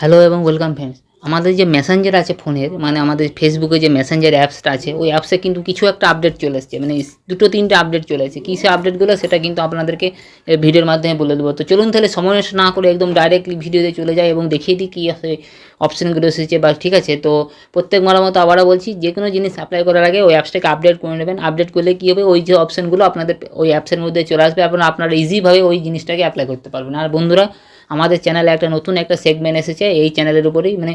Hello এবং welcome friends. আমাদের যে মেসেঞ্জার আছে ফোনের, মানে আমাদের ফেসবুকে যে মেসেঞ্জার অ্যাপসটা আছে, ওই অ্যাপসে কিন্তু কিছু একটা আপডেট চলে এসেছে, মানে দুটো তিনটে আপডেট চলে এসেছে। কী সে আপডেটগুলো সেটা কিন্তু আপনাদেরকে ভিডিওর মাধ্যমে বলে দেবো। তো চলুন তাহলে সময় নষ্ট না করে একদম ডাইরেক্টলি ভিডিওতে চলে যায় এবং দেখিয়ে দিই কী অপশানগুলো এসেছে বা ঠিক আছে। তো প্রত্যেকবার মতো আবারও বলছি, যে কোনো জিনিস অ্যাপ্লাই করার আগে ওই অ্যাপসটাকে আপডেট করে নেবেন। আপডেট করলে কী হবে, ওই যে অপশানগুলো আপনাদের ওই অ্যাপসের মধ্যে চলে আসবে এবং আপনারা ইজিভাবে ওই জিনিসটাকে অ্যাপ্লাই করতে পারবেন। আর বন্ধুরা, আমাদের চ্যানেলে একটা নতুন একটা সেগমেন্ট এসেছে এই চ্যানেলের উপরেই, মানে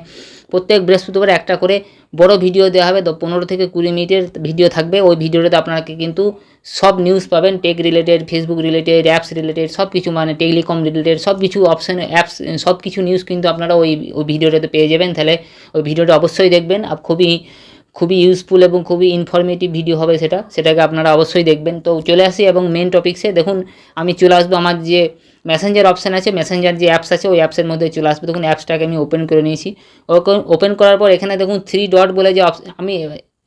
প্রত্যেক বৃহস্পতিবার একটা করে বড় ভিডিও দেওয়া হবে। 15 থেকে 20 মিনিটের ভিডিও থাকবে। ওই ভিডিওটাতে আপনাকে কিন্তু সব নিউজ পাবেন, tech related, Facebook related, apps related, সব কিছু, মানে টেলিকম রিলেটেড সব কিছু অপশান, অ্যাপস, সব কিছু নিউজ কিন্তু আপনারা ওই ভিডিওটাতে পেয়ে যাবেন। তাহলে ওই ভিডিওটা অবশ্যই দেখবেন। খুবই ইউজফুল এবং খুবই ইনফরমেটিভ ভিডিও হবে সেটাকে আপনারা অবশ্যই দেখবেন। তো চলে আসি এবং মেন টপিক্সে। দেখুন, আমি চলে আসবো আমার যে মেসেঞ্জার অপশান আছে, মেসেঞ্জার যে অ্যাপস আছে ওই অ্যাপসের মধ্যে চলে আসবে। দেখুন, অ্যাপসটাকে আমি ওপেন করে নিয়েছি। ওপেন করার পর এখানে দেখুন 3 ডট বলে যে আমি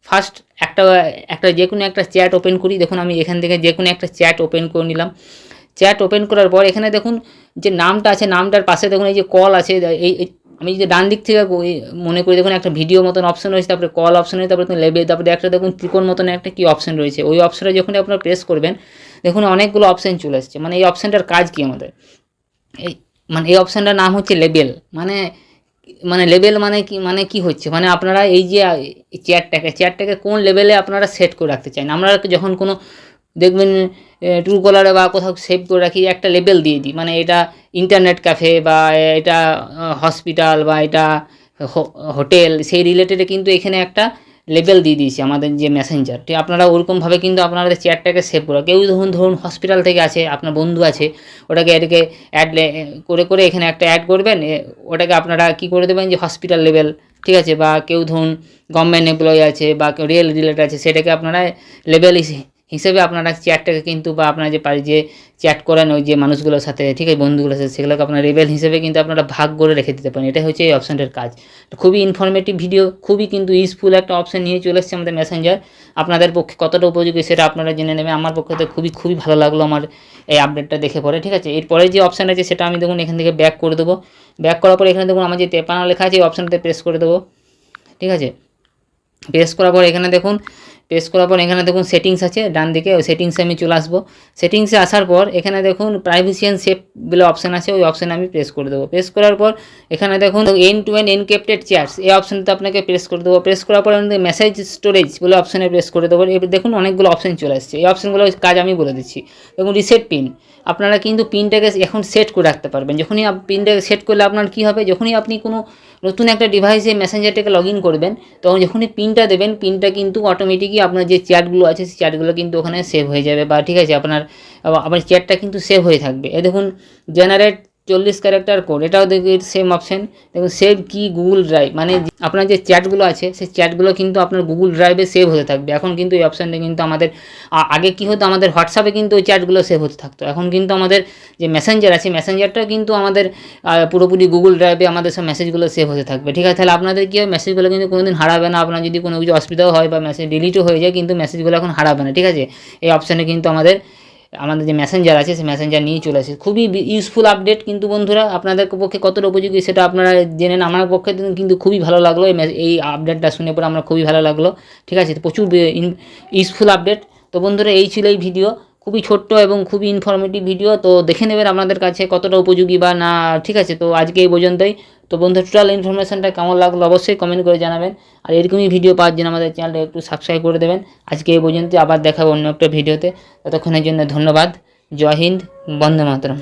ফার্স্ট একটা যে কোনো একটা চ্যাট ওপেন করি। দেখুন, আমি এখান থেকে যে কোনো একটা চ্যাট ওপেন করে নিলাম। চ্যাট ওপেন করার পর এখানে দেখুন যে নামটা আছে, নামটার পাশে দেখুন এই যে কল আছে। আমি যদি ডান দিক থেকে মনে করি, দেখুন একটা ভিডিও মতন অপশন রয়েছে, তারপরে কল অপশন রয়েছে, তারপরে লেবে, তারপরে একটা দেখুন ত্রিকোণ মতন একটা কী অপশন রয়েছে। ওই অপশনে যখন আপনারা প্রেস করবেন, দেখুন অনেকগুলো অপশান চলে আসছে। মানে এই অপশানটার কাজ কী আমাদের, এই অপশানটার নাম হচ্ছে লেবেল। লেবেল মানে কি হচ্ছে, মানে আপনারা এই যে চেয়ারটাকে কোন লেভেলে আপনারা সেট করে রাখতে চান। আমরা যখন কোনো দেখবেন ট্রুকলারে বা কোথাও সেভ করে রাখি, একটা লেবেল দিয়ে দিই, মানে এটা ইন্টারনেট ক্যাফে বা এটা হসপিটাল বা এটা হোটেল, সেই রিলেটেডে কিন্তু এখানে একটা লেবেল দিয়ে দিয়েছি আমাদের যে মেসেঞ্জার। ঠিক আপনারা ওরকমভাবে কিন্তু আপনাদের চেয়ারটাকে সেভ করা। কেউ ধরুন হসপিটাল থেকে আছে, আপনার বন্ধু আছে, এটাকে অ্যাড করে এখানে একটা অ্যাড করবেন। ওটাকে আপনারা কি করে দেবেন যে হসপিটাল লেভেল, ঠিক আছে। বা কেউ ধরুন গভর্নমেন্ট এমপ্লয়ি আছে বা কেউ রিয়েল রিলেটেড আছে, সেটাকে আপনারা লেভেল হিসেবে আপনারা চ্যাটটাকে কিন্তু, বা আপনারা যে চ্যাট করেন ওই যে মানুষগুলোর সাথে, ঠিক আছে, বন্ধুগুলোর সাথে, সেগুলোকে আপনার লেভেল হিসেবে কিন্তু আপনারা ভাগ করে রেখে দিতে পারেন। এটাই হচ্ছে এই অপশানটার কাজ। খুবই ইনফরমেটিভ ভিডিও, খুবই কিন্তু ইউজফুল একটা অপশান নিয়ে চলে এসেছে আমাদের মেসেঞ্জার। আপনাদের পক্ষে কতটা উপযোগী সেটা আপনারা জেনে নেবেন। আমার পক্ষে তো খুবই ভালো লাগলো আমার এই আপডেটটা দেখে পরে, ঠিক আছে। এরপরে যে অপশান আছে সেটা আমি দেখুন এখান থেকে ব্যাক করে দেবো। ব্যাক করার পর এখানে দেখুন আমার যে 53 লেখা আছে এই অপশানটাতে প্রেস করে দেবো, ঠিক আছে। প্রেস করার পর এখানে দেখুন সেটিংস আছে ডান দিকে, ওই সেটিংসে আমি চলে আসবো। সেটিংসে আসার পর এখানে দেখুন প্রাইভেসি অ্যান্ড সেফ বলে অপশান আছে, ওই অপশানে আমি প্রেস করে দেবো। প্রেস করার পর এখানে দেখুন end to end encrypted chats, এই অপশানটা আপনাকে প্রেস করে দেবো। প্রেস করার পর আমাদের মেসেজ স্টোরেজ বলে অপশানে প্রেস করে দেবো। এবার দেখুন অনেকগুলো অপশান চলে আসছে। এই অপশানগুলো কাজ আমি বলে দিচ্ছি। দেখুন রিসেট পিন, আপনারা কিন্তু পিনটাকে এখন সেট করে রাখতে পারবেন। যখনই পিনটাকে সেট করলে আপনার কী হবে, যখনই আপনি কোনো নতুন একটা ডিভাইসে মেসেঞ্জারটাকে লগ ইন করবেন, তখন যখনই পিনটা দেবেন, পিনটা কিন্তু অটোমেটিকই আপনার যে চ্যাটগুলো আছে সেই চ্যাটগুলো কিন্তু ওখানে সেভ হয়ে যাবে, বা ঠিক আছে আপনার চ্যাটটা কিন্তু সেভ হয়ে থাকবে। এ দেখুন জেনারেট 40 ক্যারেক্টার কোড, এটাও দেখি সেম অপশান। দেখুন সেভ কি গুগল ড্রাইভ, মানে আপনার যে চ্যাটগুলো আছে সেই চ্যাটগুলো কিন্তু আপনার গুগল ড্রাইভে সেভ হতে থাকবে। এখন কিন্তু এই অপশানটা কিন্তু আমাদের, আগে কী হতো, আমাদের হোয়াটসঅ্যাপে কিন্তু ওই চ্যাটগুলো সেভ হতে থাকতো। এখন কিন্তু আমাদের যে মেসেঞ্জার আছে, মেসেঞ্জারটাও কিন্তু আমাদের পুরোপুরি গুগল ড্রাইভে আমাদের সব মেসেজগুলো সেভ হতে থাকবে, ঠিক আছে। তাহলে আপনাদের কী হয়, মেসেজগুলো কিন্তু কোনোদিন হারাবে না। আপনার যদি কোনো কিছু অসুবিধাও হয় বা মেসেজ ডিলিটও হয়ে যায়, কিন্তু মেসেজগুলো এখন হারাবে না, ঠিক আছে। এই অপশানে কিন্তু আমাদের যে মেসেঞ্জার আছে সেই মেসেঞ্জার নিয়ে চলে আসে। খুবই ইউজফুল আপডেট কিন্তু বন্ধুরা, আপনাদের পক্ষে কতটা উপযোগী সেটা আপনারা জেনে নেন। আমার পক্ষে কিন্তু খুবই ভালো লাগলো এই আপডেটটা শুনে পরে আমার খুবই ভালো লাগলো, ঠিক আছে। প্রচুর ইউজফুল আপডেট। তো বন্ধুরা, এই ছিল এই ভিডিও, খুবই ছোট্ট এবং খুবই ইনফরমেটিভ ভিডিও। তো দেখে নেবেন আপনাদের কাছে কতটা উপযোগী বা না, ঠিক আছে। তো আজকে এই পর্যন্তই। তো বন্ধু, টোটাল ইনফরমেশনটা কেমন লাগলো অবশ্যই কমেন্ট করে জানাবেন। আর এরকমই ভিডিও পাওয়ার জন্য আমাদের চ্যানেলটা একটু সাবস্ক্রাইব করে দেবেন। আজকে এই পর্যন্ত, আবার দেখাবো অন্য একটা ভিডিওতে। ততক্ষণের জন্য ধন্যবাদ। জয় হিন্দ, বন্দে মাতরম।